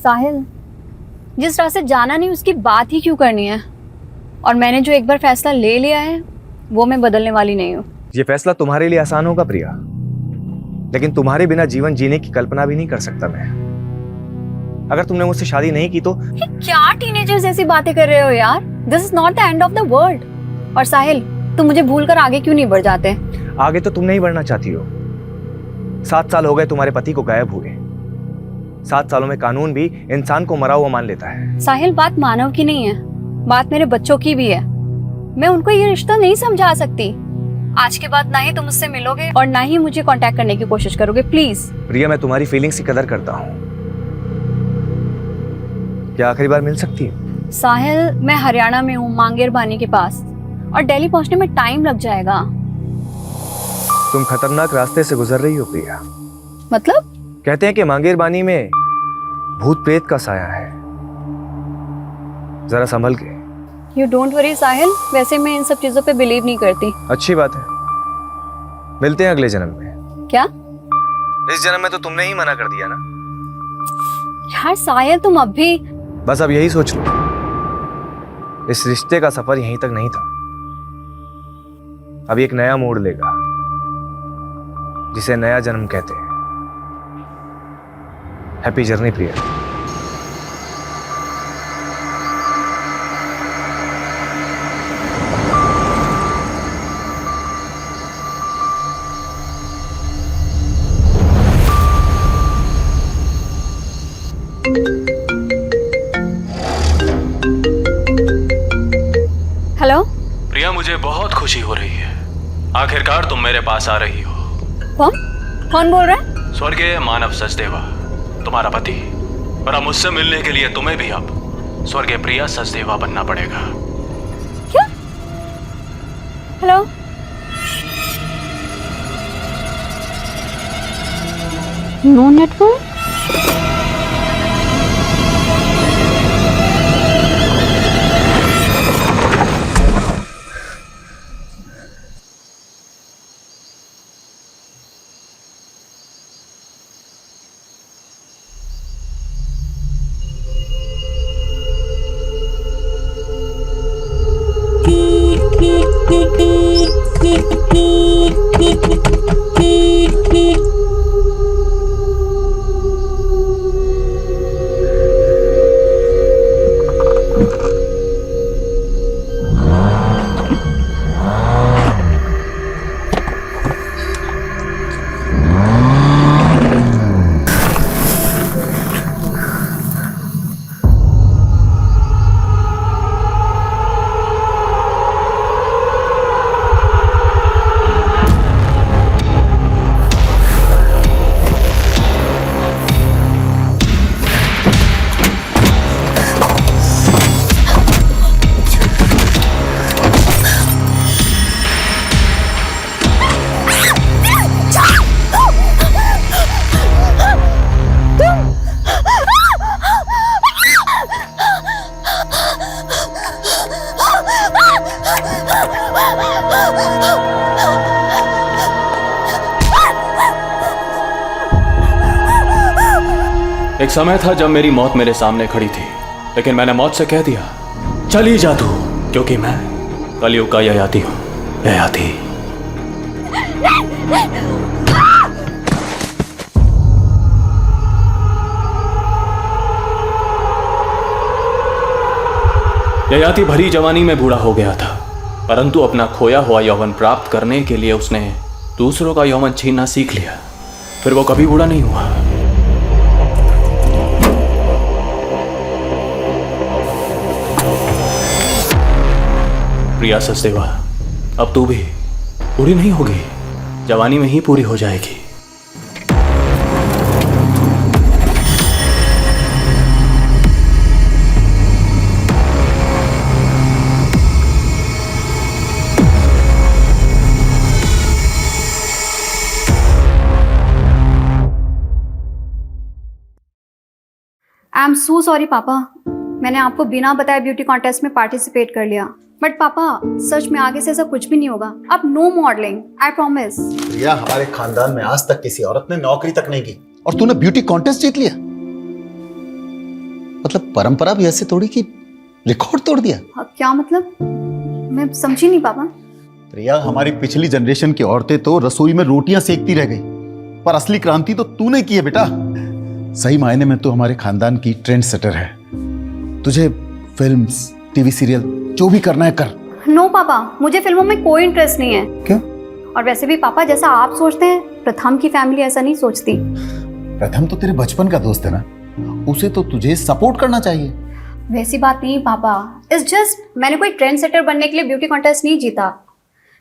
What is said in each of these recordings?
साहिल, जिस रास्ते जाना नहीं उसकी बात ही क्यों करनी है? और मैंने जो एक बार फैसला ले लिया है वो मैं बदलने वाली नहीं हूँ। ये फैसला तुम्हारे लिए आसान होगा प्रिया, लेकिन तुम्हारे बिना जीवन जीने की कल्पना भी नहीं कर सकता मैं। अगर तुमने मुझसे शादी नहीं की तो क्या टीनेजर्स जैसी बातें कर रहे हो यार? This is not the end of the world. और साहिल, तुम मुझे भूलकर आगे क्यों नहीं बढ़ जाते? आगे तो तुम नहीं बढ़ना चाहती हो। 7 साल हो गए तुम्हारे पति को गायब हुए। 7 सालों में कानून भी इंसान को मरा हुआ मान लेता है। साहिल, बात मानव की नहीं है, बात मेरे बच्चों की भी है। मैं उनको ये रिश्ता नहीं समझा सकती। आज के बाद ना ही तुम मुझसे मिलोगे और ना ही मुझे कांटेक्ट करने की कोशिश करोगे, प्लीज। प्रिया, मैं तुम्हारी फीलिंग्स की कदर करता हूँ। क्या आखिरी बार मिल सकती है? साहिल, मैं हरियाणा में हूँ, मांगेर बानी के पास, और दिल्ली पहुँचने में टाइम लग जाएगा। तुम खतरनाक रास्ते से गुजर रही हो प्रिया। मतलब? कहते हैं कि मांगेर बानी में भूत प्रेत का साया है, जरा संभल के। यू डोंट वरी साहिल, वैसे मैं इन सब चीजों पे बिलीव नहीं करती। अच्छी बात है, मिलते हैं अगले जन्म में। क्या? इस जन्म में तो तुमने ही मना कर दिया ना। यार साहिल, तुम अब भी। बस अब यही सोच लो, इस रिश्ते का सफर यहीं तक नहीं था। अब एक नया मोड़ लेगा, जिसे नया जन्म कहते हैं। हैप्पी जर्नी प्रिया। हेलो प्रिया, मुझे बहुत खुशी हो रही है। आखिरकार तुम मेरे पास आ रही हो। कौन कौन बोल रहा है? स्वर्गीय मानव सचदेवा, तुम्हारा पति। और अब मुझसे मिलने के लिए तुम्हें भी अब स्वर्गीय प्रिया सचदेवा बनना पड़ेगा। क्या? हेलो? No network? एक समय था जब मेरी मौत मेरे सामने खड़ी थी, लेकिन मैंने मौत से कह दिया, चली जा तू, क्योंकि मैं कलयुग का ययाति हूं। ययाति। ययाति भरी जवानी में बूढ़ा हो गया था, परंतु अपना खोया हुआ यौवन प्राप्त करने के लिए उसने दूसरों का यौवन छीनना सीख लिया। फिर वो कभी बूढ़ा नहीं हुआ। प्रिया सचदेवा, अब तू भी पूरी नहीं होगी, जवानी में ही पूरी हो जाएगी। आई एम सो सॉरी पापा, मैंने आपको बिना बताए ब्यूटी कॉन्टेस्ट में पार्टिसिपेट कर लिया। बट पापा, सच में आगे से ऐसा कुछ भी नहीं होगा। अब नो मॉडलिंग, आई प्रॉमिस। प्रिया, हमारे खानदान में आज तक किसी औरत ने नौकरी तक नहीं की और तूने ब्यूटी कॉन्टेस्ट जीत लिया। मतलब परंपरा भी ऐसे तोड़ी कि रिकॉर्ड तोड़ दिया। क्या मतलब? मैं समझी नहीं पापा। प्रिया, हमारी पिछली जनरेशन की औरतें तो रसोई में रोटियां सेकती रह गई, पर असली क्रांति तो तूने की है बेटा। सही मायने में तो हमारे खानदान की ट्रेंड सेटर है। तुझे फिल्म्स, टीवी सीरियल जो भी करना है कर। नो पापा, मुझे फिल्मों में कोई इंटरेस्ट नहीं है। क्यों? और वैसे भी पापा, जैसा आप सोचते हैं, प्रथम की फैमिली ऐसा नहीं सोचती। प्रथम तो तेरे बचपन का दोस्त है ना, उसे तो तुझे सपोर्ट करना चाहिए। वैसी बात नहीं पापा, इट्स जस्ट मैंने कोई ट्रेंड सेटर बनने के लिए ब्यूटी कॉन्टेस्ट नहीं जीता।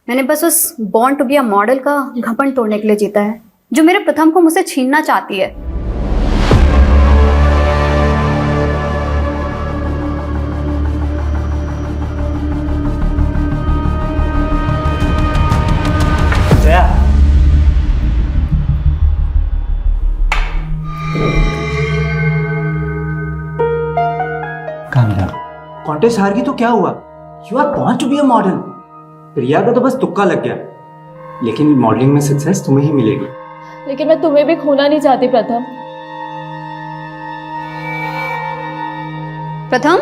मैंने बस उस born to be a model का घमंड तोड़ने के लिए जीता है, जो मेरे प्रथम को मुझसे छीनना चाहती है। कॉन्टेस्ट हार गई तो क्या हुआ? You are born to be a model. Priya का तो बस तुक्का लग गया, लेकिन मॉडलिंग में सक्सेस तुम्हें ही मिलेगी। लेकिन मैं तुम्हें भी खोना नहीं चाहती प्रथम। प्रथम,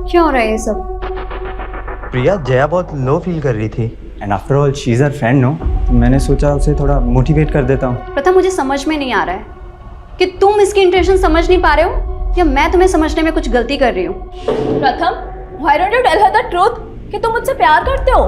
क्या हो रहा है ये सब? प्रिया, जया बहुत लो फील कर रही थी। And after all she is her friend, no? मैंने सोचा उसे थोड़ा मोटिवेट कर देता हूँ। प्रथम, मुझे समझ में नहीं आ रहा है कि तुम इसकी इंटेंशन समझ नहीं पा रहे हो या मैं तुम्हें समझने में कुछ गलती कर रही हूँ। Pratham, why don't you tell her the truth कि तुम मुझसे प्यार करते हो?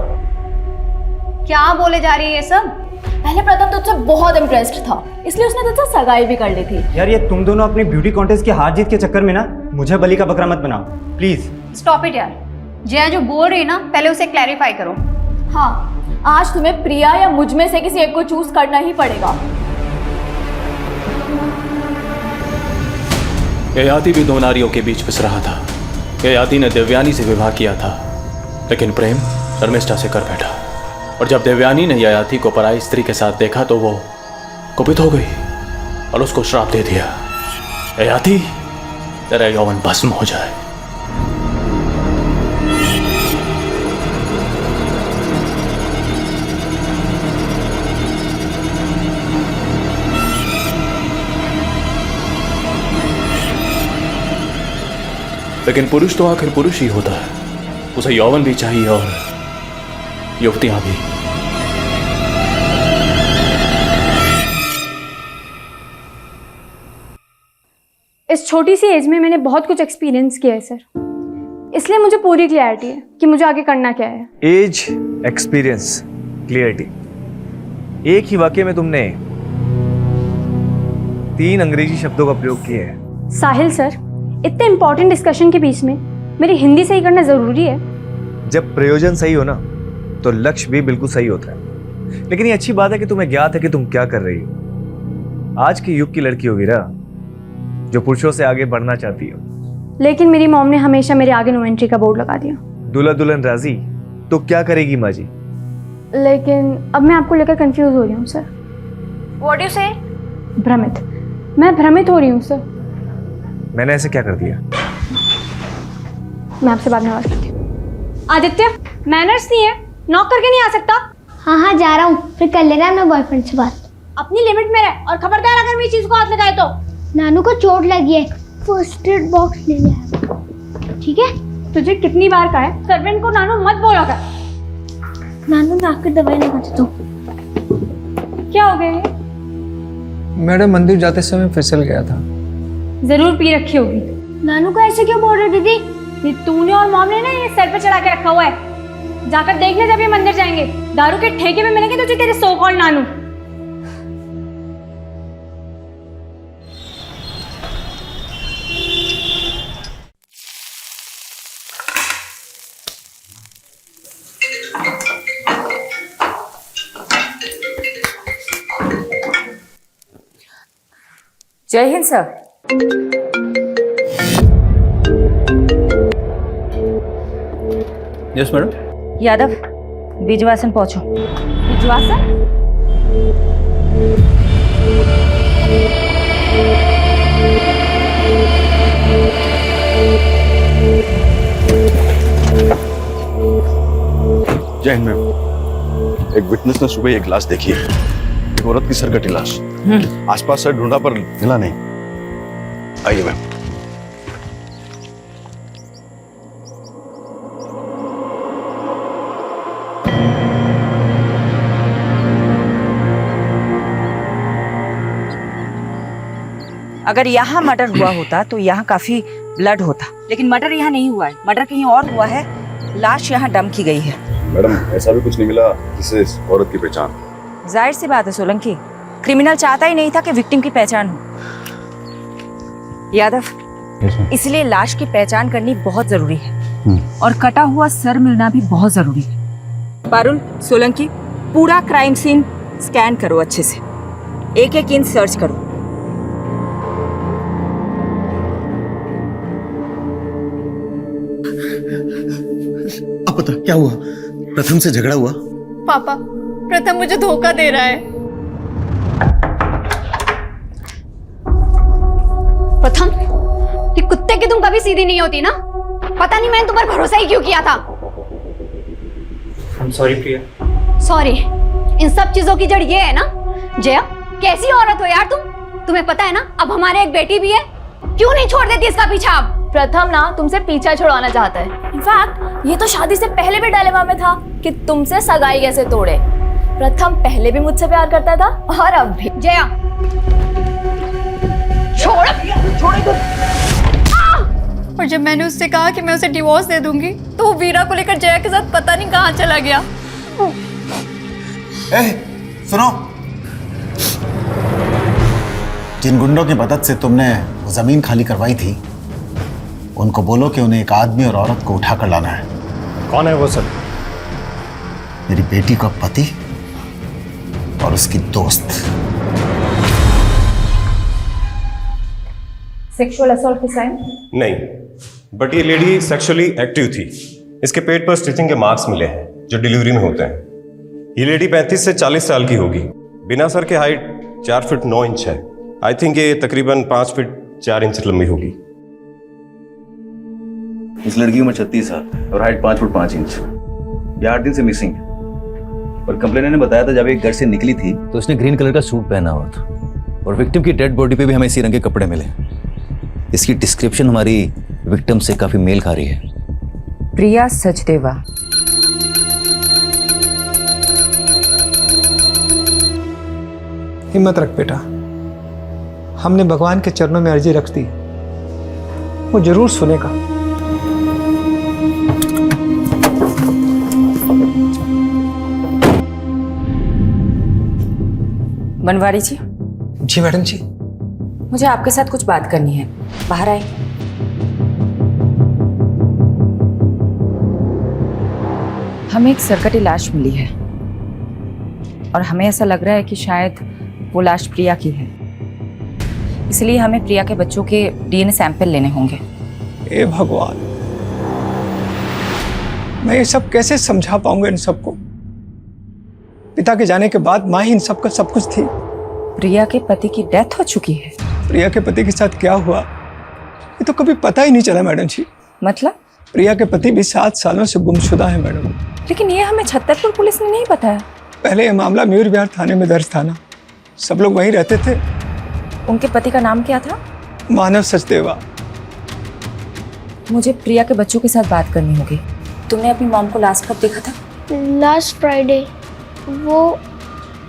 क्या बोले जा रही है ये सब? पहले प्रथम तुझसे बहुत इम्प्रेस्ड था, इसलिए उसने तुझसे सगाई भी कर ली थी। यार, ये तुम दोनों अपनी ब्यूटी कॉन्टेस्ट की हार जीत के चक्कर में ना मुझे बलि का बकरा मत बनाओ प्लीज। स्टॉप इट यार। जया जो बोल रही है ना, पहले उसे क्लैरिफाई करो। हाँ, आज तुम्हें प्रिया या मुझ में से किसी एक को चूज करना ही पड़ेगा। ययाति भी दो नारियों के बीच पिस रहा था। ययाति ने देवयानी से विवाह किया था, लेकिन प्रेम शर्मिष्ठा से कर बैठा। और जब देवयानी ने ययाति को पराई स्त्री के साथ देखा तो वो कुपित हो गई और उसको श्राप दे दिया, ययाति तेरा यौवन भस्म हो जाए। लेकिन पुरुष तो आखिर पुरुष ही होता है, उसे यौवन भी चाहिए और युवतियां भी। इस छोटी सी एज में मैंने बहुत कुछ एक्सपीरियंस किया है सर, इसलिए मुझे पूरी क्लैरिटी है कि मुझे आगे करना क्या है। एज, एक्सपीरियंस, क्लियरिटी, एक ही वाक्य में तुमने 3 अंग्रेजी शब्दों का प्रयोग किया है। साहिल सर, इतने इंपॉर्टेंट डिस्कशन के बीच में मेरी हिंदी सही करना जरूरी है? जब प्रयोजन सही हो ना तो लक्ष्य भी बिल्कुल सही होता है। लेकिन ये अच्छी बात है कि तुम्हें ज्ञात है कि तुम क्या कर रही हो। आज के युग की लड़की होगी ना जो पुरुषों से आगे बढ़ना चाहती हो। लेकिन मेरी मॉम ने हमेशा मेरे आगे नो एंट्री का बोर्ड लगा दिया। दूल्हा दुल्हन राजी तो क्या करेगी माँ जी? लेकिन अब मैं आपको लेकर कंफ्यूज हो रही हूँ सर। व्हाट यू से? भ्रमित, मैं भ्रमित हो रही हूँ सर। मैंने ऐसे क्या कर दिया? मैं आपसे बाद में बात करती हूँ। आदित्य, मैनर्स नहीं है, नॉक करके नहीं आ सकता। हाँ जा रहा हूँ, फिर कर लेना मैं बॉयफ्रेंड से बात। अपनी लिमिट में रह और खबरदार अगर मेरी चीज को हाथ लगाए तो। नानू को चोट लगी है, फर्स्ट एड बॉक्स ले आया, ठीक है? तुझे कितनी बार कहा है सर्वेंट को नानू मत बोला कर। नानू नाक की दवाई लगाते तो। क्या हो गया ये? मैडम, मंदिर जाते समय फिसल गया था। जरूर पी रखी होगी। नानू को ऐसे क्यों बोल रहे दीदी? ये तूने और मॉम ने ना ये सर पे चढ़ा के रखा हुआ है। जाकर देख ले जब ये मंदिर जाएंगे, दारू के ठेके में मिलेंगे तुझे तेरे सो कॉल्ड नानू। जय Hind sir. Yes madam. Yadav, Bijwasan पहुंचो। बीजवासन? जय हिंद मैम। एक विटनेस ने सुबह एक लाश देखी है। एक औरत की सरकटी लाश। आसपास से ढूंढा पर मिला नहीं। आइए मैम। अगर यहाँ मर्डर हुआ होता तो यहाँ काफी ब्लड होता, लेकिन मर्डर यहाँ नहीं हुआ है। मर्डर कहीं और हुआ है। लाश यहाँ डंप की गई है। मैडम ऐसा भी कुछ नहीं मिला जिससे इस औरत की पहचान। जाहिर सी बात है सोलंकी, क्रिमिनल चाहता ही नहीं था कि विक्टिम की पहचान हो। यादव, इसलिए लाश की पहचान करनी बहुत जरूरी है और कटा हुआ सर मिलना भी बहुत जरूरी है। पारुल, सोलंकी, पूरा क्राइम सीन स्कैन करो अच्छे से, एक एक इंच सर्च करो। अब बता क्या हुआ? प्रथम से झगड़ा हुआ? पापा, प्रथम मुझे धोखा दे रहा है। प्रथम, ये कुत्ते की तुम कभी सीधी नहीं होती ना। पता नहीं मैंने तुम पर भरोसा ही क्यों किया था। I'm sorry Priya. सॉरी, इन सब चीजों की जड़ ये है ना। जया, कैसी औरत हो यार तुम। तुम्हें पता है ना अब हमारे एक बेटी भी है। क्यों नहीं छोड़ देती इसका पीछा अब। प्रथम ना तुमसे पीछा छुड़वाना चाहता है। इनफैक्ट ये तो शादी से पहले भी डायलेमा में था कि तुमसे सगाई कैसे तोड़े। प्रथम पहले भी मुझसे प्यार करता था और अब भी। जया, छोड़। और जब मैंने उससे कहा कि मैं उसे डिवोर्स दे दूंगी तो वो वीरा को लेकर जया के साथ पता नहीं कहाँ चला गया। सुनो, जिन गुंडों की मदद से तुमने वो जमीन खाली करवाई थी, उनको बोलो कि उन्हें एक आदमी और औरत को उठाकर लाना है। कौन है वो सर? मेरी बेटी का पति और उसकी दोस्त। सेक्सुअल असॉल्ट की साइन? नहीं, बट ये लेडी सेक्सुअली एक्टिव थी। इसके पेट पर स्टिचिंग के मार्क्स मिले हैं जो डिलीवरी में होते हैं। ये लेडी 35 से 40 साल की होगी। बिना सर के हाइट 4 फीट 9 इंच है। आई थिंक ये तकरीबन 5 फीट 4 इंच लंबी होगी। इस लड़की की उम्र 36 साल और हाइट 5 फुट 5 इंच। ये 8 दिन से मिसिंग है और कंप्लेनर ने बताया था जब एक घर से निकली थी तो उसने ग्रीन कलर का सूट पहना हुआ था और विक्टिम की डेड बॉडी पे भी हमें इसी रंग के कपड़े मिले। इसकी डिस्क्रिप्शन हमारी विक्टिम से काफी मेल खा रही है। प्रिया सचदेवा। हिम्मत रख बेटा, हमने भगवान के चरणों में अर्जी रख दी, वो जरूर सुनेगा। बनवारी जी। जी मैडम जी। मुझे आपके साथ कुछ बात करनी है, बाहर आए। हमें एक सरकटी लाश मिली है और हमें ऐसा लग रहा है कि शायद वो लाश प्रिया की है। इसलिए हमें प्रिया के बच्चों के डीएनए सैंपल लेने होंगे। ए भगवान, मैं ये सब कैसे समझा पाऊंगा इन सबको। पिता के जाने के बाद माँ ही इन सबका सब कुछ थी। प्रिया के पति की डेथ हो चुकी है। प्रिया के पति के साथ क्या हुआ ये तो कभी पता ही नहीं चला मैडम जी। मतलब? प्रिया के पति भी 7 सालों से गुमशुदा है मैडम। लेकिन ये हमें छतरपुर पुलिस ने नहीं बताया। पहले ये मामला मयूर विहार थाने में दर्ज था ना, सब लोग वहीं रहते थे। उनके पति का नाम क्या था? मानव सचदेवा। मुझे प्रिया के बच्चों के साथ बात करनी होगी। तुमने अपनी मॉम को लास्ट कब देखा था? Last Friday. वो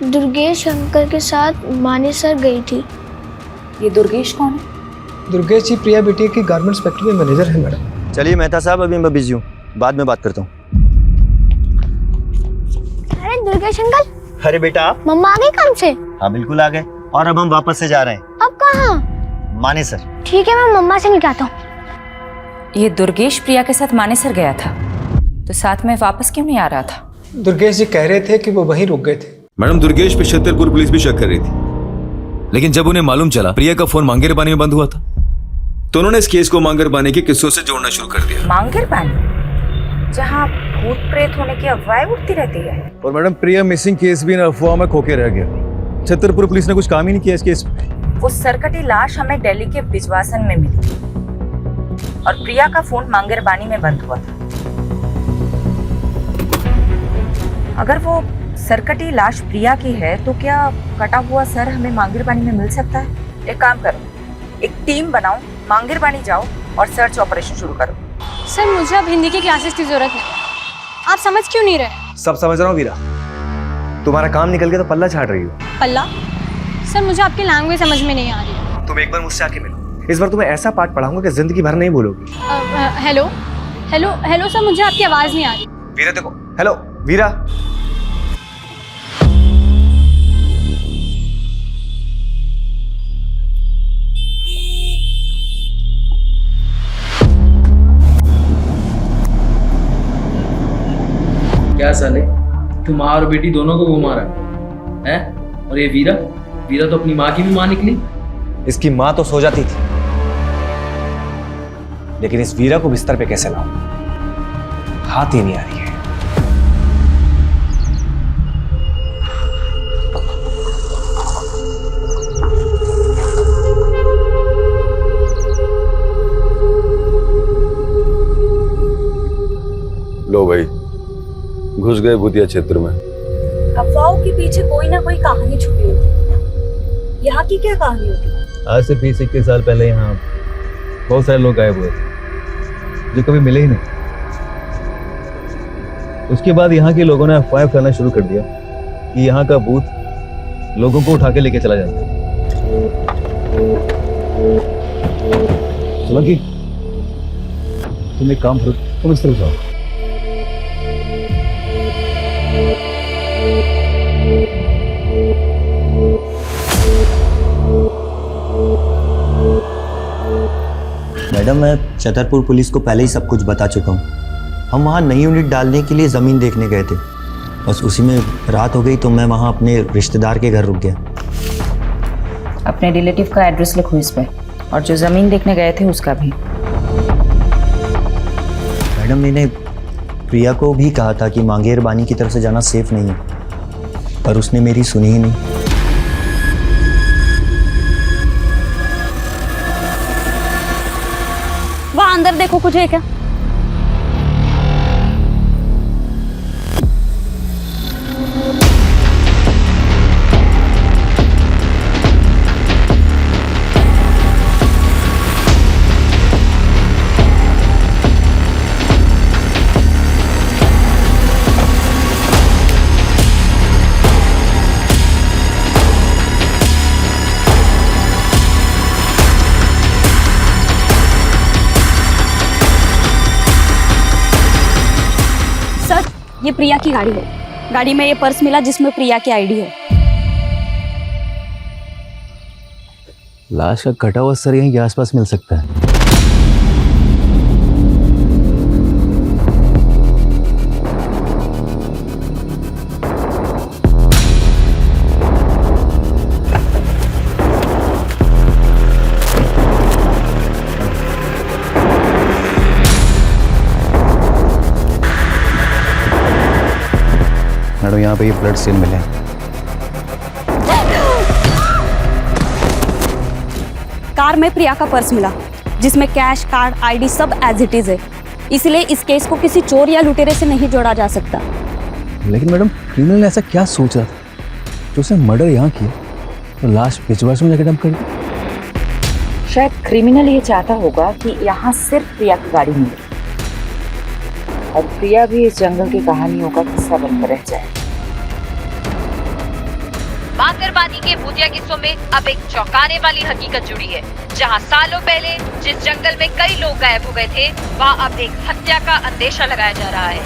दुर्गेश अंकल के साथ मानेसर गई थी। ये दुर्गेश कौन है? दुर्गेश जी प्रिया बेटी की गारमेंट्स फैक्ट्री में मैनेजर है मैडम। चलिए मेहता साहब, अभी मैं बिजी हूँ, बाद में बात करता हूँ। अरे दुर्गेश अंकल। अरे बेटा, मम्मा आ गई काम से? हाँ बिल्कुल आ गए और अब हम वापस से जा रहे हैं। अब कहाँ? मानेसर। ठीक है, मैं मम्मा से मिलता हूँ। ये दुर्गेश प्रिया के साथ मानेसर गया था तो साथ में वापस क्यों नहीं आ रहा था? दुर्गेश जी कह रहे थे कि वो वहीं रुक गए थे। मैडम, दुर्गेश पे छतरपुर पुलिस भी शक कर रही थी, लेकिन जब उन्हें मालूम चला प्रिया का फोन मांगेर पानी में बंद हुआ था तो उन्होंने इस केस को मांगेर पानी के किस्सों से जोड़ना शुरू कर दिया। मांगेर पानी, जहाँ भूत प्रेत होने की अफवाहें उठती रहती है। और मैडम, प्रिया मिसिंग केस भी इन अफवाह में खोके रह गया। छतरपुर पुलिस ने कुछ काम ही नहीं किया इस केस में। वो सरकटी लाश हमें दिल्ली के बिजवासन में मिली और प्रिया का फोन मांगेर पानी में बंद हुआ था। अगर वो सरकटी लाश प्रिया की है तो क्या कटा हुआ सर हमें मांगेर पानी में मिल सकता है? एक काम करो, एक टीम बनाओ, मांगेर पानी जाओ और सर्च ऑपरेशन शुरू करो। सर मुझे अब हिंदी की क्लासेस की जरूरत नहीं। आप समझ क्यों नहीं रहे? सब समझ रहा हूँ वीरा, तुम्हारा काम निकल गया तो पल्ला झाड़ रही हो। पल्ला? सर मुझे आपकी लैंग्वेज समझ में नहीं आ रही। तुम एक बार मुझसे आके मिलो, इस बार तुम्हें ऐसा पाठ पढ़ाऊंगा कि जिंदगी भर नहीं भूलोगी। हेलो हेलो हेलो सर, मुझे आपकी आवाज नहीं आ रही। वीरा देखो, हेलो वीरा। क्या साले, तू माँ और बेटी दोनों को घुमा रहा है? और ये वीरा, वीरा तो अपनी माँ की भी माँ निकली। इसकी माँ तो सो जाती थी, लेकिन इस वीरा को बिस्तर पे कैसे लाऊं? हाथ ही नहीं आ रही है। लो भाई, घुस गए भूतिया क्षेत्र में। अफवाहों के पीछे कोई ना कोई कहानी छुपी होती। यहाँ की क्या कहानी होती? आज से 20-21 साल पहले यहाँ बहुत सारे लोग गायब हुए थे जो कभी मिले ही नहीं। उसके बाद यहाँ के लोगों ने अफवाह फैलाना शुरू कर दिया कि यहाँ का भूत लोगों को उठा के लेके चला जाता है। सोलंकी, तुम एक काम करो, तुम इस तरफ जाओ। मैडम, मैं छतरपुर पुलिस को पहले ही सब कुछ बता चुका हूँ। हम वहाँ नई यूनिट डालने के लिए ज़मीन देखने गए थे, बस उसी में रात हो गई तो मैं वहाँ अपने रिश्तेदार के घर रुक गया। अपने रिलेटिव का एड्रेस लिखो इस पे, और जो ज़मीन देखने गए थे उसका भी। मैडम, मैंने प्रिया को भी कहा था कि मांगेर बानी की तरफ से जाना सेफ नहीं है, पर उसने मेरी सुनी ही नहीं। वहाँ अंदर देखो, कुछ है क्या? ये प्रिया की गाड़ी है। गाड़ी में ये पर्स मिला जिसमें प्रिया की आईडी है। लाश का कटा हुआ सर यहीं के आसपास मिल सकता है। मैडम, यहाँ पे ये ब्लड स्टेन मिले हैं। कार में प्रिया का पर्स मिला जिसमें कैश, कार्ड, आईडी सब एज इट इज है। इसलिए इस केस को किसी चोर या लुटेरे से नहीं जोड़ा जा सकता। लेकिन मैडम, क्रिमिनल ने ऐसा क्या सोचा था जो उसने मर्डर यहाँ किया तो लाश पिछवाड़े में जाकर डंप कर दी? शायद क्रिमिनल ये चाहता होगा कि यहाँ सिर्फ प्रिया की गाड़ी मिले और प्रिया भी इस जंगल की कहानियों का हिस्सा बनकर रह जाए। मांगेर बानी के भूतिया किस्सों में अब एक चौंकाने वाली हकीकत जुड़ी है। जहां सालों पहले जिस जंगल में कई लोग गायब हो गए थे, वहां अब एक हत्या का अंदेशा लगाया जा रहा है।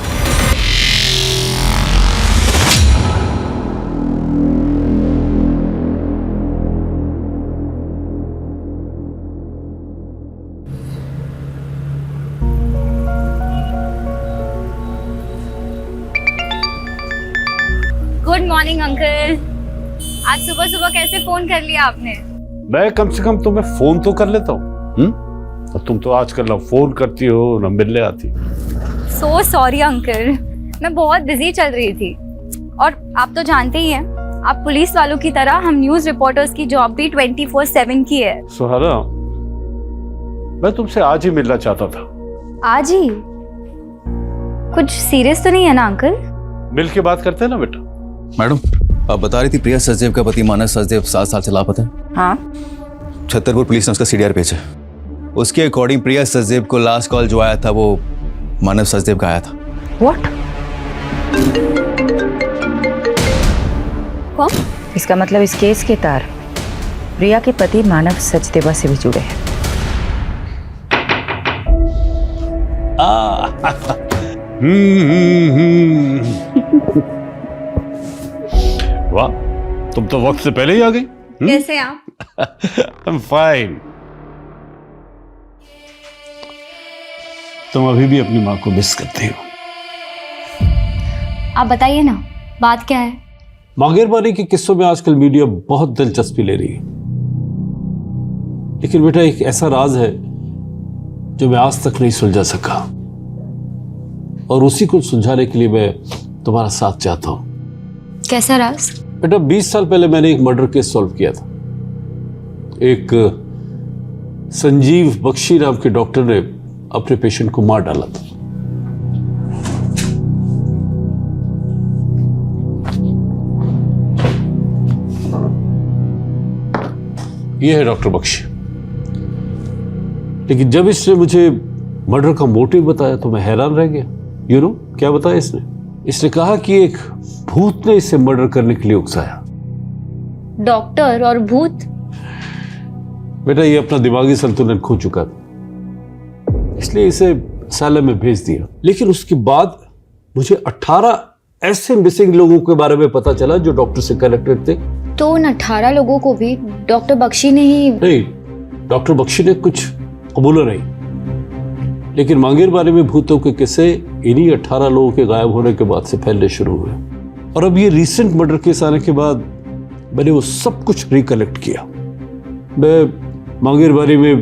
Good morning uncle. आज सुबह सुबह कैसे फोन कर लिया आपने? मैं कम से कम तुम्हें फोन तो कर लेता हूँ। और तुम तो आजकल ना फोन करती हो ना मिलने आती। सो सॉरी अंकल, मैं बहुत बिजी चल रही थी। और आप तो जानते ही हैं, आप पुलिस वालों की तरह हम न्यूज रिपोर्टर्स की जॉब भी 24/7 की है। सुहाना, मैं तुमसे आज ही मिलना चाहता था। आज ही? कुछ सीरियस तो नहीं है ना अंकल? मिल के बात करते हैं ना बेटा। मैडम, आप बता रही थी प्रिया सचदेव का पति मानव सचदेव 7 साल से लापता है। हाँ, छतरपुर पुलिस ने उसका सीडीआर भेजा। उसके अकॉर्डिंग प्रिया सचदेव को लास्ट कॉल जो आया था वो मानव सचदेव का आया था। व्हाट? कौन? इसका मतलब इस केस के तार प्रिया के पति मानव सचदेवा से भी जुड़े हैं। वाह, तुम तो वक्त से पहले ही आ गई। कैसे आप? I'm fine। तुम अभी भी अपनी माँ को मिस करती हो। आप बताइए ना, बात क्या है? मांगेरबानी के किस्सों में आजकल मीडिया बहुत दिलचस्पी ले रही है, लेकिन बेटा एक ऐसा राज है जो मैं आज तक नहीं सुलझा सका, और उसी को सुलझाने के लिए मैं तुम्हारा साथ चाहता हूं। कैसा राज? बेटा 20 साल पहले मैंने एक मर्डर केस सॉल्व किया था। एक संजीव बख्शी नाम के डॉक्टर ने अपने पेशेंट को मार डाला था। यह है डॉक्टर बख्शी। लेकिन जब इसने मुझे मर्डर का मोटिव बताया तो मैं हैरान रह गया। यू नो क्या बताया इसने? इसने कहा कि एक भूत ने इसे मर्डर करने के लिए उकसाया। डॉक्टर और भूत? बेटा ये अपना दिमागी संतुलन खो चुका था, इसलिए इसे असैलम में भेज दिया। लेकिन उसके बाद मुझे 18 ऐसे मिसिंग लोगों के बारे में पता चला जो डॉक्टर से कनेक्टेड थे। तो उन 18 लोगों को भी डॉक्टर बख्शी ने ही? नहीं, डॉक्टर बख्शी ने कुछ कबूला नहीं, लेकिन मांगेरबानी में भूतों के किस्से इन्हीं 18 लोगों के गायब होने के बाद से फैलने शुरू हुए। और अब ये रीसेंट मर्डर केस आने के बाद मैंने वो सब कुछ रिकलेक्ट किया। मैं मांगेरबानी में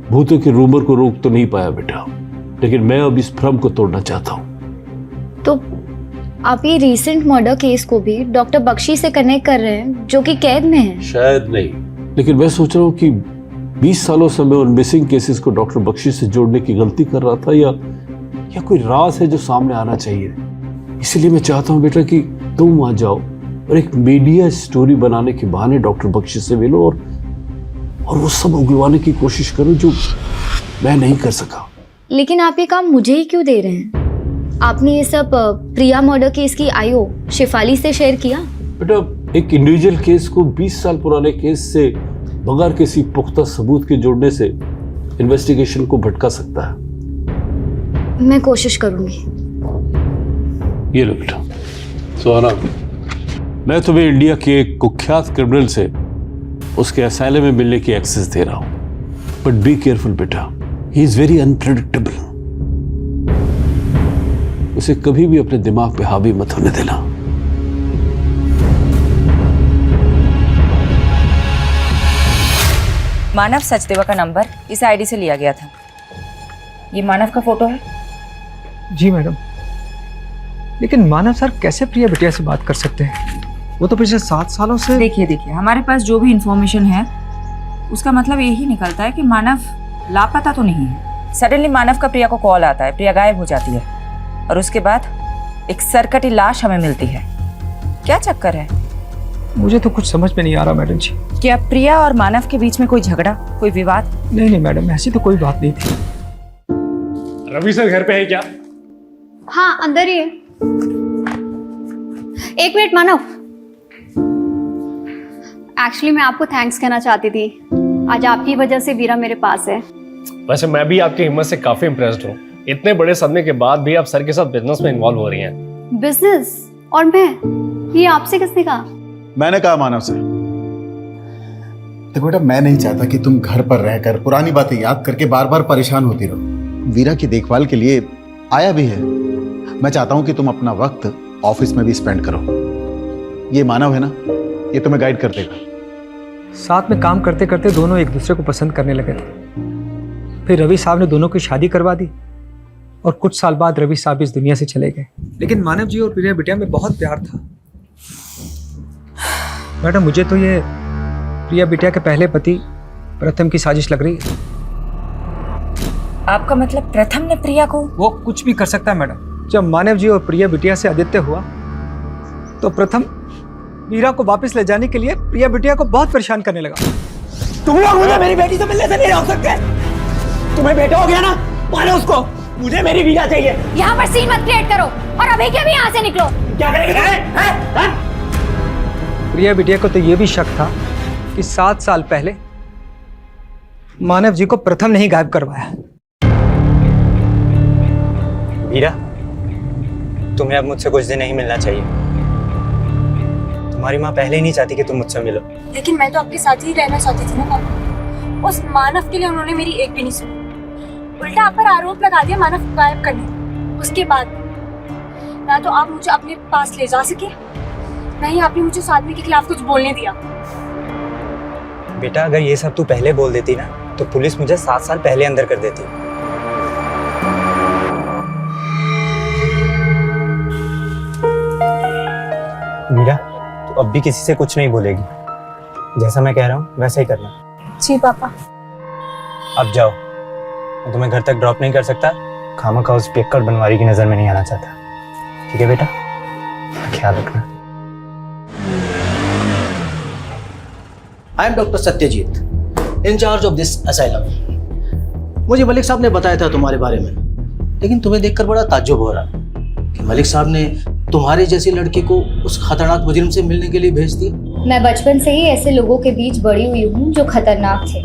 भूतों के रूमर को रोक तो नहीं पाया बेटा, लेकिन मैं अब इस भ्रम को तोड़ना चाहता हूं। तो आप ये रीसेंट मर्डर केस को भी डॉक्टर बख्शी से कनेक्ट कर रहे हैं जो कि कैद में है? शायद नहीं, लेकिन मैं सोच रहा हूँ कि 20 सालों से मैं उन मिसिंग केसेस को डॉक्टर बख्शी से जोड़ने की गलती कर रहा था, या कोई राज है जो सामने आना चाहिए। इसलिए मैं चाहता हूँ बेटा कि तुम वहां जाओ और एक मीडिया स्टोरी बनाने के बहाने डॉक्टर बख्शी से मिलो और वो सब उगलवाने की कोशिश करो जो मैं नहीं कर सका। लेकिन आप ये काम मुझे ही क्यों दे रहे हैं? आपने ये सब प्रिया मर्डर केस की आईओ शिफाली से शेयर किया? बेटा एक इंडिविजुअल केस को 20 साल पुराने केस से बगैर किसी पुख्ता सबूत के जोड़ने से इन्वेस्टिगेशन को भटका सकता है। मैं कोशिश करूंगी। ये लो बेटा सुहाना, मैं तुम्हें इंडिया के एक कुख्यात क्रिमिनल से उसके असाइलम में मिलने की एक्सेस दे रहा हूं, बट बी केयरफुल बेटा, ही इज वेरी अनप्रेडिक्टेबल। उसे कभी भी अपने दिमाग पे हावी मत होने देना। मानव सचदेवा का नंबर इस आईडी से लिया गया था। ये मानव का फोटो है? जी मैडम, लेकिन मानव सर कैसे प्रिया बिटिया से बात कर सकते हैं? वो तो पिछले 7 सालों से। देखिए हमारे पास जो भी इंफॉर्मेशन है उसका मतलब यही निकलता है कि मानव लापता तो नहीं है। सडनली मानव का प्रिया को कॉल आता है, प्रिया गायब हो जाती है और उसके बाद एक सरकटी लाश हमें मिलती है। क्या चक्कर है? मुझे तो कुछ समझ में नहीं आ रहा मैडम जी। क्या प्रिया और मानव के बीच में कोई झगड़ा, कोई विवाद? नहीं मैडम, ऐसी तो कोई बात नहीं थी। रवि सर घर पे है क्या? हाँ अंदर ही है। एक मिनट मानव, एक्चुअली मैं आपको थैंक्स कहना चाहती थी। आज आपकी वजह से वीरा मेरे पास है। वैसे मैं भी आपकी हिम्मत से काफी इम्प्रेस्ड हूँ। इतने बड़े सदमे के बाद भी आप सर के साथ बिजनेस में इन्वॉल्व हो रही हैं। बिजनेस? और मैं? ये आपसे किसने कहा? मैंने कहा मानव से। देखो बेटा, मैं नहीं चाहता कि तुम घर पर रहकर पुरानी बातें याद करके बार बार परेशान होती रहो। वीरा की देखभाल के लिए आया भी है। मैं चाहता हूं कि तुम अपना वक्त ऑफिस में भी स्पेंड करो। ये मानव है ना, ये तुम्हें गाइड कर देगा। साथ में काम करते करते दोनों एक दूसरे को पसंद करने लगे थे। फिर रवि साहब ने दोनों की शादी करवा दी और कुछ साल बाद रवि साहब इस दुनिया से चले गए। लेकिन मानव जी और प्रिया बिटिया में बहुत प्यार था। मैडम मुझे तो ये प्रिया बिटिया के पहले पति प्रथम की साजिश लग रही है। आपका मतलब प्रथम ने प्रिया को? वो कुछ भी कर सकता है मैडम। जब मानव जी और प्रिया बिटिया से आदित्य हुआ तो प्रथम वीरा को वापस ले जाने के लिए प्रिया बिटिया को बहुत परेशान करने लगा। तुम लोग मुझे मेरी बेटी से मिलने से नहीं रोक सकते। तुम्हें बेटा हो गया ना, मारो उसको। मुझे मेरी वीरा चाहिए। यहाँ पर सीन मत क्रिएट करो और अभी के भी यहाँ से निकलो। क्या करेंगे? प्रिया बिटिया को तो ये भी शक था कि 7 साल पहले मानव जी को प्रथम ने ही गायब करवाया। वीरा, तुम्हें अब मुझसे कुछ दिन नहीं मिलना चाहिए। तुम्हारी माँ पहले ही नहीं चाहती कि तुम मुझसे मिलो। लेकिन मैं तो आपके साथ ही रहना चाहती थी ना पापा। उस मानव के लिए उन्होंने मेरी एक भी नहीं सुनी, उल्टा आप पर आरोप लगा दिया मानव को गायब करने। उसके बाद ना तो आप मुझे अपने पास ले जा सके, ना ही आपने मुझे उस आदमी के खिलाफ कुछ बोलने दिया। बेटा, अगर ये सब तू पहले बोल देती ना तो पुलिस मुझे 7 साल पहले अंदर कर देती। वीरा, तू अब भी किसी से कुछ नहीं बोलेगी। जैसा मैं कह रहा हूँ वैसा ही करना। जी पापा। अब जाओ, मैं तुम्हें घर तक ड्रॉप नहीं कर सकता। खामखा उस पियक्कड़ बनवारी की नजर में नहीं आना चाहता। ठीक है बेटा, ख्याल रखना। I am doctor Satyajit, incharge of this asylum. मुझे मलिक साहब ने बताया था तुम्हारे बारे में, लेकिन तुम्हें देखकर बड़ा ताज्जुब हो रहा कि मलिक साहब ने तुम्हारे जैसी लड़की को उस खतरनाक मुजरिम से मिलने के लिए भेज दिया। मैं बचपन से ही ऐसे लोगों के बीच बड़ी हुई हूँ जो खतरनाक थे।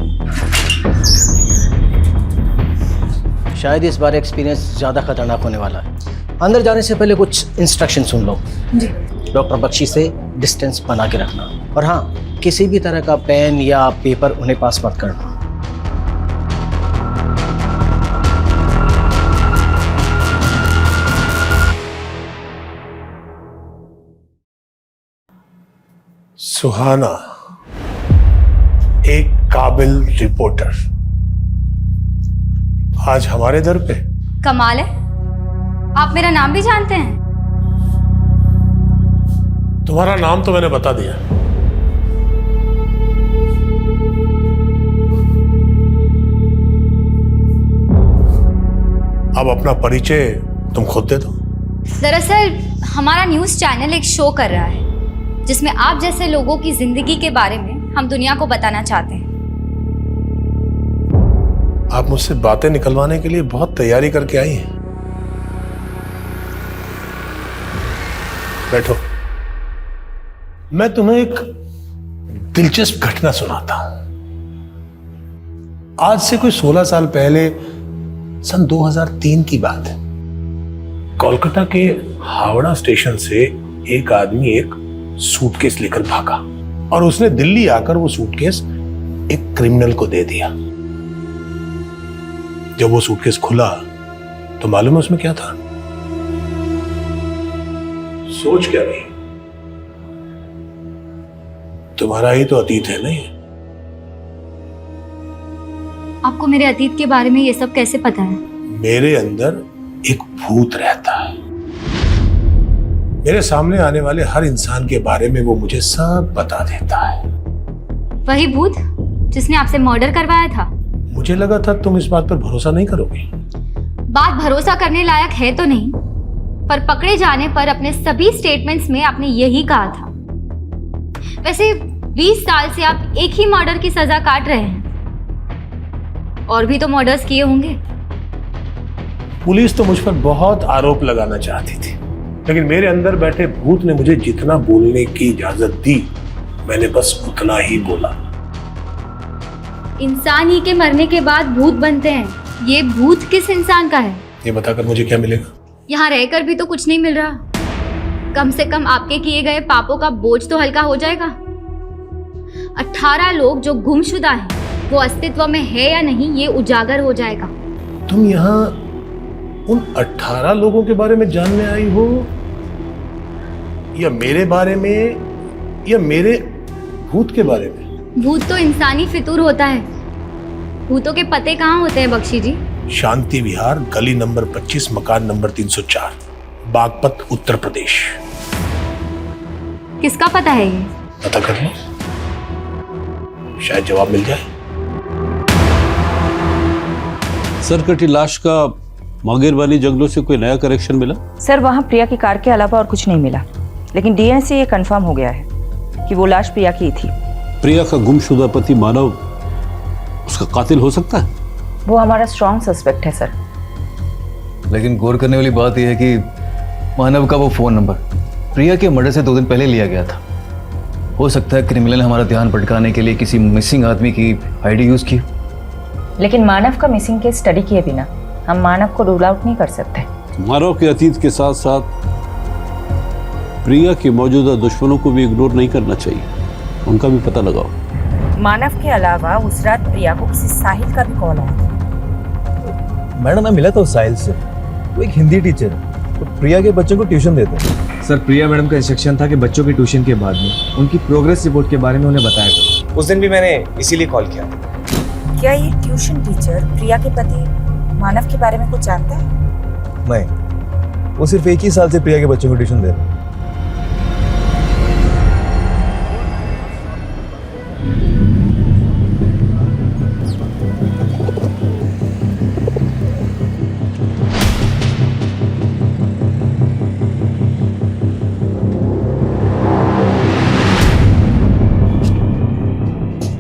शायद इस बार एक्सपीरियंस ज्यादा खतरनाक होने वाला है। अंदर जाने से पहले कुछ इंस्ट्रक्शन सुन लो। जी। डॉक्टर बख्शी से डिस्टेंस बना के रखना, और हाँ, किसी भी तरह का पेन या पेपर उन्हें पास मत करना। सुहाना एक काबिल रिपोर्टर आज हमारे दर पे। कमाल है, आप मेरा नाम भी जानते हैं। तुम्हारा नाम तो मैंने बता दिया। अब अपना परिचय तुम खुद दे दो। दरअसल हमारा न्यूज़ चैनल एक शो कर रहा है जिसमें आप जैसे लोगों की जिंदगी के बारे में हम दुनिया को बताना चाहते हैं। आप मुझसे बातें निकलवाने के लिए बहुत तैयारी करके आई हैं। बैठो, मैं तुम्हें एक दिलचस्प घटना सुनाता हूं। आज से कोई 16 साल पहले सन 2003 की बात है। कोलकाता के हावड़ा स्टेशन से एक आदमी एक सूटकेस लेकर भागा और उसने दिल्ली आकर वो सूटकेस एक क्रिमिनल को दे दिया। जब वो सूटकेस खुला तो मालूम है उसमें क्या था? सोच क्या रही? तुम्हारा ही तो अतीत है नहीं? आपको मेरे अतीत के बारे में ये सब कैसे पता है? मेरे अंदर एक भूत रहता है। मेरे सामने आने वाले हर इंसान के बारे में वो मुझे सब बता देता है। वही भूत जिसने आपसे मर्डर करवाया था? मुझे लगा था तुम इस बात पर भरोसा नहीं करोगे। बात भरोसा करने लायक है तो नहीं, पर पकड़े जाने पर अपने सभी स्टेटमेंट्स में आपने यही कहा था। वैसे 20 साल से आप एक ही मर्डर की सजा काट रहे हैं, और भी तो मर्डर्स किए होंगे। पुलिस तो मुझ पर बहुत आरोप लगाना चाहती थी, लेकिन मेरे अंदर बैठे भूत ने मुझे जितना बोलने की इजाजत दी मैंने बस उतना ही बोला। इंसान ही के मरने के बाद भूत बनते हैं, ये भूत किस इंसान का है? ये बताकर मुझे क्या मिलेगा? यहाँ रहकर भी तो कुछ नहीं मिल रहा। कम से कम आपके किए गए पापों का बोझ तो हल्का हो जाएगा। 18 लोग जो गुमशुदा हैं, वो अस्तित्व में है या नहीं ये उजागर हो जाएगा। तुम यहाँ उन 18 लोगों के बारे में जानने आई हो, या मेरे बारे में, या मेरे भूत के बारे में? भूत तो इंसानी फितूर होता है, भूतों के पते कहाँ होते हैं बख्शी जी? शांति विहार, गली नंबर 25, मकान नंबर 304, बागपत, उत्तर प्रदेश। किसका पता है ये? पता कर लो, शायद जवाब मिल जाए। सरकटी लाश का मांगेर वाली जंगलों से कोई नया करेक्शन मिला? सर, वहाँ प्रिया की कार के अलावा और कुछ नहीं मिला, लेकिन डीएनए से ये कंफर्म हो गया है कि वो लाश प्रिया की थी। प्रिया का गुमशुदा पति मानव उसका कातिल हो सकता है? वो हमारा स्ट्रॉन्ग सस्पेक्ट है सर। लेकिन गौर करने वाली बात यह है कि मानव का वो फोन नंबर प्रिया के मर्डर से 2 दिन पहले लिया गया था। हो सकता है क्रिमिनल ने हमारा ध्यान भटकाने के लिए किसी मिसिंग आदमी की आईडी यूज की। लेकिन मानव का मिसिंग केस स्टडी किए बिना हम मानव को रूल आउट नहीं कर सकते। मानव के अतीत के साथ साथ प्रिया के मौजूदा दुश्मनों को भी इग्नोर नहीं करना चाहिए, उनका भी पता लगाओ। मानव के अलावा उस रात प्रिया को किसी साहिल का भी कॉल आया। मैडम मैं मिला था उस साहिल से, वो एक हिंदी टीचर है, तो प्रिया के बच्चों को ट्यूशन देते हैं। सर प्रिया मैडम का इंस्ट्रक्शन था कि बच्चों की ट्यूशन के बाद में उनकी प्रोग्रेस रिपोर्ट के बारे में उन्हें बताया था। उस दिन भी मैंने इसीलिए कॉल किया था। क्या ये ट्यूशन टीचर प्रिया के पति मानव के बारे में कुछ जानता है? नहीं, वो सिर्फ 1 ही साल से प्रिया के बच्चों को ट्यूशन दे रहे हैं।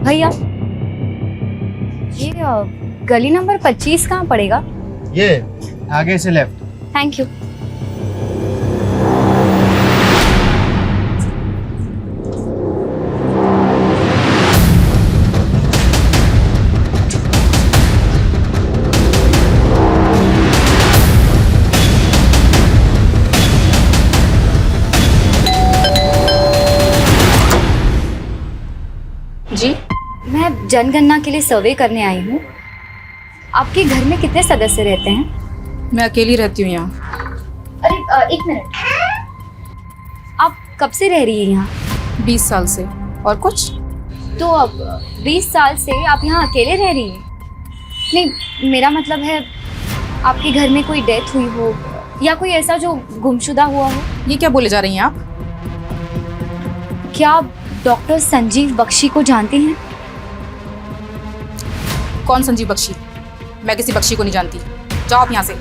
भैया ये गली नंबर 25 कहाँ पड़ेगा? ये आगे से लेफ्ट। Thank you. जी मैं जनगणना के लिए सर्वे करने आई हूँ। आपके घर में कितने सदस्य रहते हैं? मैं अकेली रहती हूँ यहाँ। अरे 1 मिनट, आप कब से रह रही हैं यहाँ? 20 साल से। और कुछ? तो अब 20 साल से आप यहाँ अकेले रह रही हैं? नहीं, मेरा मतलब है आपके घर में कोई डेथ हुई हो या कोई ऐसा जो गुमशुदा हुआ हो। ये क्या बोले जा रही हैं आप? क्या आप डॉक्टर संजीव बख्शी को जानती हैं? कौन संजीव बख्शी? मैं किसी बख्शी को नहीं जानती। जाओ आप यहाँ से।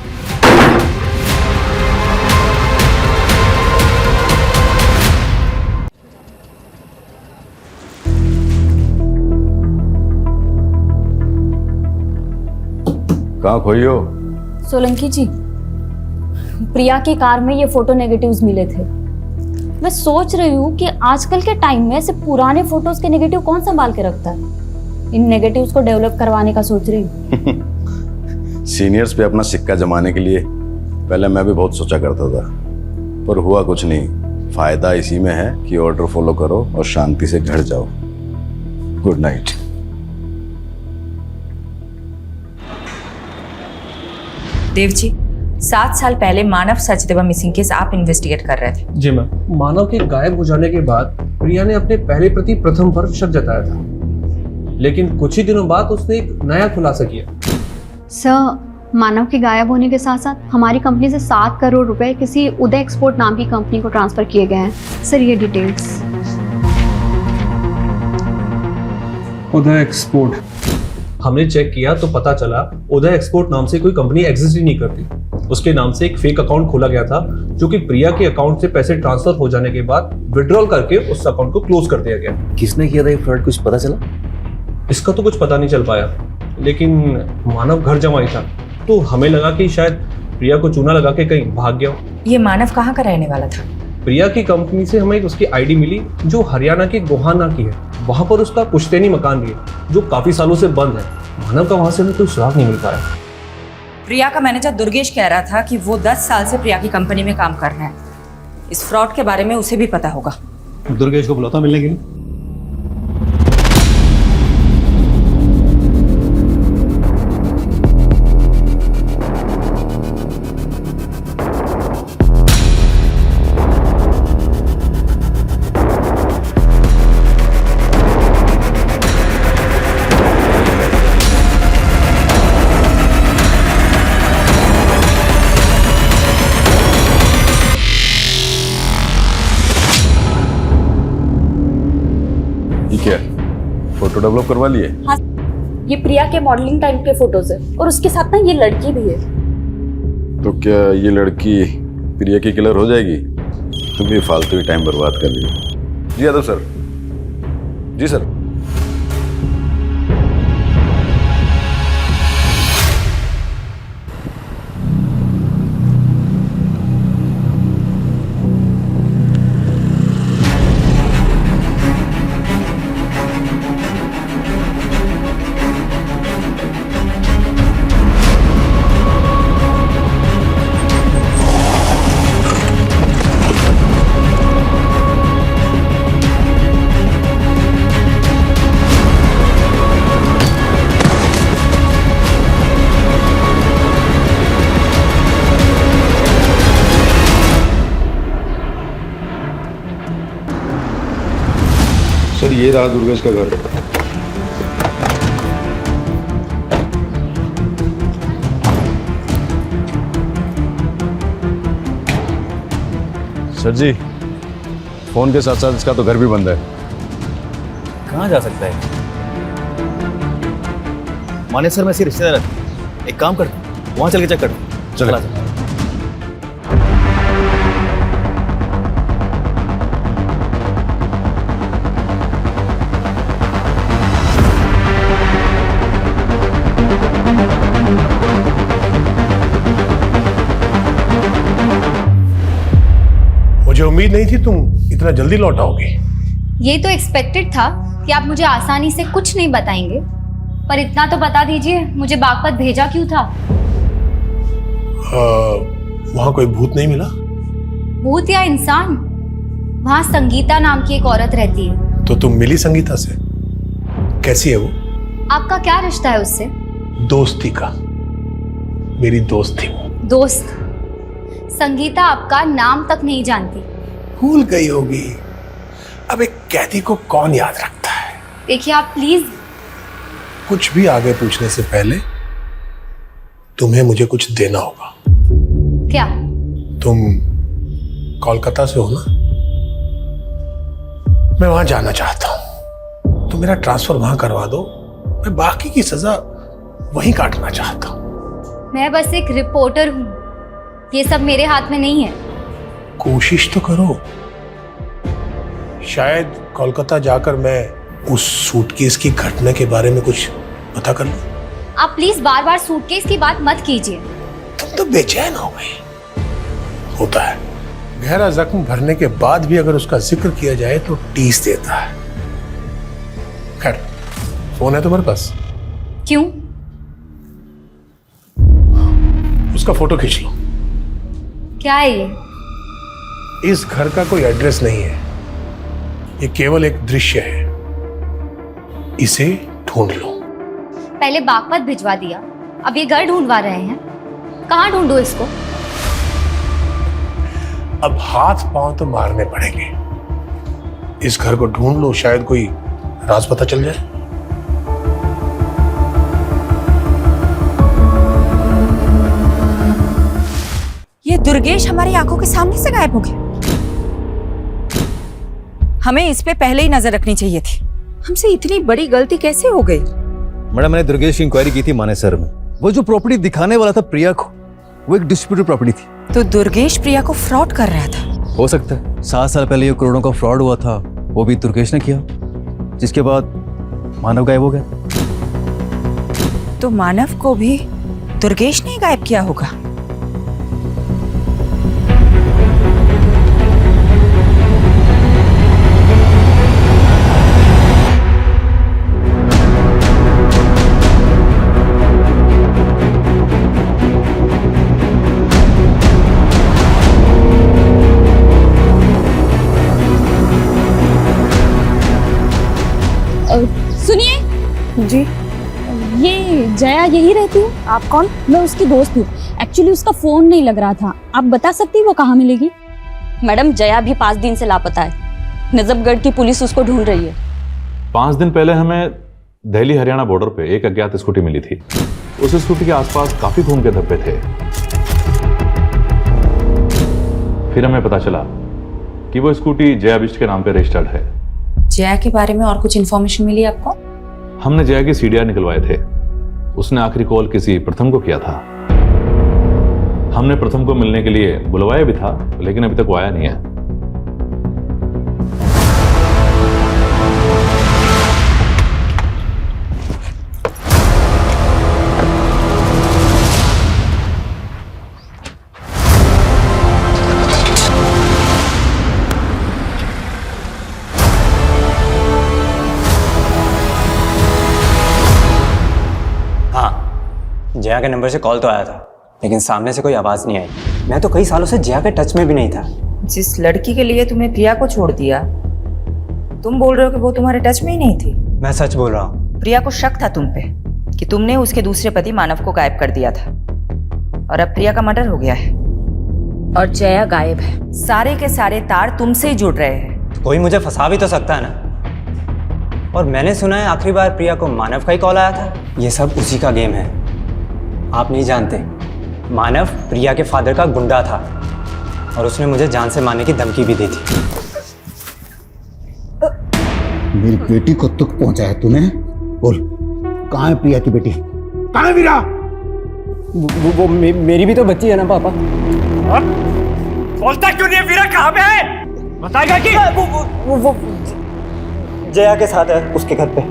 कहाँ खोई हो? सोलंकी जी, प्रिया की कार में ये फोटो नेगेटिव्स मिले थे। मैं सोच रही हूँ कि आजकल के टाइम में सिर्फ पुराने फोटोज के नेगेटिव कौन संभाल के रखता है। इन नेगेटिव्स को डेवलप करवाने का सोच रही हूँ। सीनियर्स पे अपना सिक्का जमाने के लिए पहले मैं भी बहुत सोचा करता था, पर हुआ कुछ नहीं। फायदा इसी में है कि ऑर्डर फॉलो करो और शांति से घर जाओ। Good night. देव जी, 7 साल पहले मानव सचदेवा मिसिंग केस आप इन्वेस्टिगेट कर रहे थे। जी मैम। मानव के गायब हो जाने के बाद प्रिया ने अपने पहले प्रति प्रथम पर शक जताया था, लेकिन कुछ ही दिनों बाद उसने एक नया खुलासा किया। सर, मानव के गायब होने के साथ साथ हमारी कंपनी से 7 करोड़ रुपए किसी उदय एक्सपोर्ट नाम की कंपनी को ट्रांसफर किए गए हैं। सर ये डिटेल्स। उदय एक्सपोर्ट, हमने चेक किया तो पता चला उदय एक्सपोर्ट नाम से कोई कंपनी एग्जिस्ट ही नहीं करती। उसके नाम से एक फेक अकाउंट खोला गया था, जो कि प्रिया के अकाउंट से पैसे ट्रांसफर हो जाने के बाद विड्रॉल करके उस अकाउंट को क्लोज कर दिया गया। किसने किया था ये फ्रॉड, कुछ पता चला? इसका तो कुछ पता नहीं चल पाया, लेकिन मानव घर जमाई था, तो हमें लगा कि शायद प्रिया को चूना लगा के कहीं भाग गया। ये मानव कहाँ का रहने वाला था? प्रिया की कंपनी से हमें उसकी आईडी मिली जो हरियाणा के गोहाना की है। वहां पर उसका पुश्तैनी मकान भी है जो काफी सालों से बंद है। मानव का वहां से हमें कोई सुराग नहीं मिल पाया। प्रिया का मैनेजर दुर्गेश कह रहा था कि वो 10 साल से प्रिया की कंपनी में काम कर रहा है। इस फ्रॉड के बारे में उसे भी पता होगा। दुर्गेश को बुलाता मिलने के लिए। क्या फोटो डेवलप करवा लिए? हाँ, ये प्रिया के मॉडलिंग टाइम के फोटोज है और उसके साथ ना ये लड़की भी है। तो क्या ये लड़की प्रिया की किलर हो जाएगी? तुम भी फालतू ही टाइम बर्बाद कर लिया। जी यादव सर, जी सर। सर ये रहा दुर्गेश का घर। सर जी, फोन के साथ साथ इसका तो घर भी बंद है। कहाँ जा सकता है? माने सर, मैं इसके रिश्तेदार हूं। एक काम करता हूँ, वहाँ चल के चेक करता हूँ। चला। मुझे उम्मीद नहीं थी तुम इतना जल्दी लौट आओगी। ये तो एक्सपेक्टेड था कि आप मुझे आसानी से कुछ नहीं बताएंगे, पर इतना तो बता दीजिए, मुझे बागपत भेजा क्यों था? वहां कोई भूत नहीं मिला? भूत या इंसान? वहां संगीता नाम की एक औरत रहती है। तो तुम मिली संगीता से? कैसी है वो? आपका क्या रिश्ता है उससे? दोस्ती का। मेरी दोस्त थी वो। दोस्त? संगीता आपका नाम तक नहीं जानती। भूल गई होगी। अब एक कैदी को कौन याद रखता है? देखिए आप प्लीज। कुछ भी आगे पूछने से पहले तुम्हें मुझे कुछ देना होगा। क्या? तुम कोलकाता से हो ना? मैं वहां जाना चाहता हूं। तुम मेरा ट्रांसफर वहां करवा दो। मैं बाकी की सजा वहीं काटना चाहता हूं। मैं बस एक रिपोर्टर हूँ, ये सब मेरे हाथ में नहीं है। कोशिश तो करो। शायद कोलकाता जाकर मैं उस सूटकेस की घटना के बारे में कुछ पता कर लूं। आप प्लीज बार बार सूटकेस की बात मत कीजिए। तुम तो बेचैन हो गई। होता है, गहरा जख्म भरने के बाद भी अगर उसका जिक्र किया जाए तो टीस देता है। खैर, फोन है तुम्हारे पास? क्यों? उसका फोटो खींच लो। क्या है ये? इस घर का कोई एड्रेस नहीं है, ये केवल एक दृश्य है। इसे ढूंढ लो। पहले बागपत भिजवा दिया, अब ये घर ढूंढवा रहे हैं। कहाँ ढूंढूं इसको? अब हाथ पांव तो मारने पड़ेंगे। इस घर को ढूंढ लो, शायद कोई राज पता चल जाए। ये दुर्गेश हमारी आंखों के सामने से गायब हो गया। हमें इस पे पहले ही नजर रखनी चाहिए थी। हमसे इतनी बड़ी गलती कैसे हो गई? मैडम, मैंने दुर्गेश की इंक्वायरी की थी माने सर में। वो जो प्रॉपर्टी दिखाने वाला था प्रिया को, वो एक डिस्प्यूटेड प्रॉपर्टी थी। तो दुर्गेश प्रिया को फ्रॉड कर रहा था? हो सकता है 7 साल पहले ये करोड़ों का फ्रॉड हुआ था, वो भी दुर्गेश ने किया, जिसके बाद मानव गायब हो गया। तो मानव को भी दुर्गेश ने ही गायब किया होगा। सुनिए जी। ये जया यही रहती है? आप कौन? मैं उसकी दोस्त हूँ। एक्चुअली उसका फोन नहीं लग रहा था। आप बता सकती हैं वो कहाँ मिलेगी? मैडम, जया भी 5 दिन से लापता है। नजफगढ़ की पुलिस उसको ढूंढ रही है। 5 दिन पहले हमें दिल्ली हरियाणा बॉर्डर पे एक अज्ञात स्कूटी मिली थी। उस स्कूटी के आसपास काफी खून के धब्बे थे। फिर हमें पता चला कि वो स्कूटी जया बिष्ट के नाम पे रजिस्टर्ड है। जया के बारे में और कुछ इन्फॉर्मेशन मिली आपको? हमने जया की सीडीआर निकलवाए थे। उसने आखिरी कॉल किसी प्रथम को किया था। हमने प्रथम को मिलने के लिए बुलवाया भी था, लेकिन अभी तक वो आया नहीं है। जया के नंबर से कॉल तो आया था, लेकिन सामने से कोई आवाज़ नहीं आई। मैं तो कई सालों से जया के टच में भी नहीं था। जिस लड़की के लिए तुम्हें प्रिया को छोड़ दिया, तुम बोल रहे हो कि वो तुम्हारे टच में ही नहीं थी? मैं सच बोल रहा हूँ। प्रिया को शक था तुम पे कि तुमने उसके दूसरे पति मानव को गायब कर दिया था, और अब प्रिया का मर्डर हो गया है और जया गायब है। सारे के सारे तार तुमसे ही जुड़ रहे हैं। कोई मुझे फंसा भी तो सकता है ना। और मैंने सुना है आखिरी बार प्रिया को मानव का ही कॉल आया था। ये सब उसी का गेम है, आप नहीं जानते। मानव प्रिया के फादर का गुंडा था और उसने मुझे जान से मारने की धमकी भी दी थी। मेरी बेटी को तुक पहुंचा है तूने? बोल, कहाँ है प्रिया की बेटी? कहाँ है वीरा? वो मेरी भी तो बच्ची है ना पापा। बोलता क्यों नहीं है? वीरा कहाँ पे है? बताएगा कि वो जया के साथ है, उसके घर पे।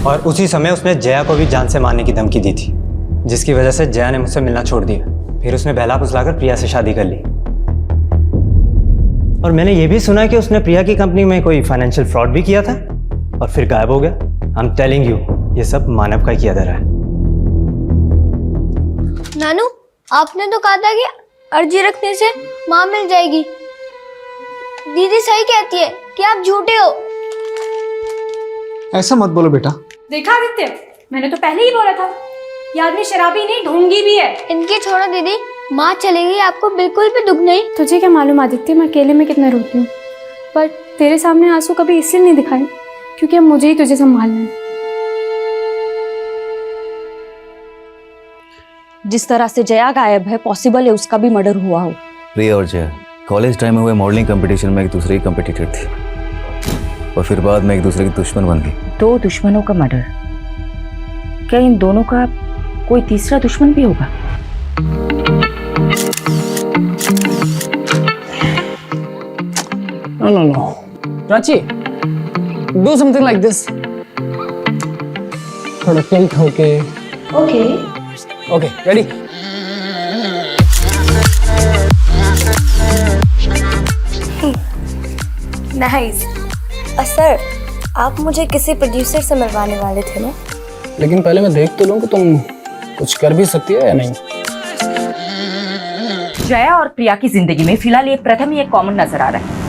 और उसी समय उसने जया को भी जान से मारने की धमकी दी थी, जिसकी वजह से जया ने मुझसे मिलना छोड़ दिया। फिर उसने बहला फुसलाकर प्रिया से शादी कर ली। और मैंने ये भी सुना कि उसने प्रिया की कंपनी में कोई फाइनेंशियल फ्रॉड भी किया था और फिर गायब हो गया। आई एम टेलिंग यू, ये सब मानव का किया जा रहा है। नानू, आपने तो कहा था कि अर्जी रखने से माँ मिल जाएगी। दीदी सही कहती है कि आप झूठे हो। ऐसा मत बोलो बेटा। देखा आदित्य, मैंने तो पहले ही बोला था, ये आदमी शराबी नहीं ढोंगी भी है। इनके छोड़ो दीदी, माँ चलेगी, आपको बिल्कुल भी दुख नहीं। तुझे क्या मालूम आदित्य, मैं अकेले में कितना रोती हूँ, पर तेरे सामने आंसू कभी इसलिए नहीं दिखाए क्योंकि अब मुझे ही तुझे संभालना है। जिस तरह से जया गायब है, पॉसिबल है उसका भी मर्डर हुआ हो। प्रिया और जया कॉलेज टाइम में हुए मॉडलिंग कंपटीशन में एक दूसरे की कंपटीटर थी और फिर बाद में एक दूसरे की दुश्मन बन गई। दो दुश्मनों का मर्डर, क्या इन दोनों का कोई तीसरा दुश्मन भी होगा? No. Prachi, do something like this. थोड़ा टिल्ट होके। Okay, ready? नाइस। सर, आप मुझे किसी प्रोड्यूसर से मिलवाने वाले थे ना? लेकिन पहले मैं देख तो लूं कि तुम कुछ कर भी सकती हो या नहीं। जया और प्रिया की जिंदगी में फिलहाल ये प्रथम ही एक कॉमन नजर आ रहा है।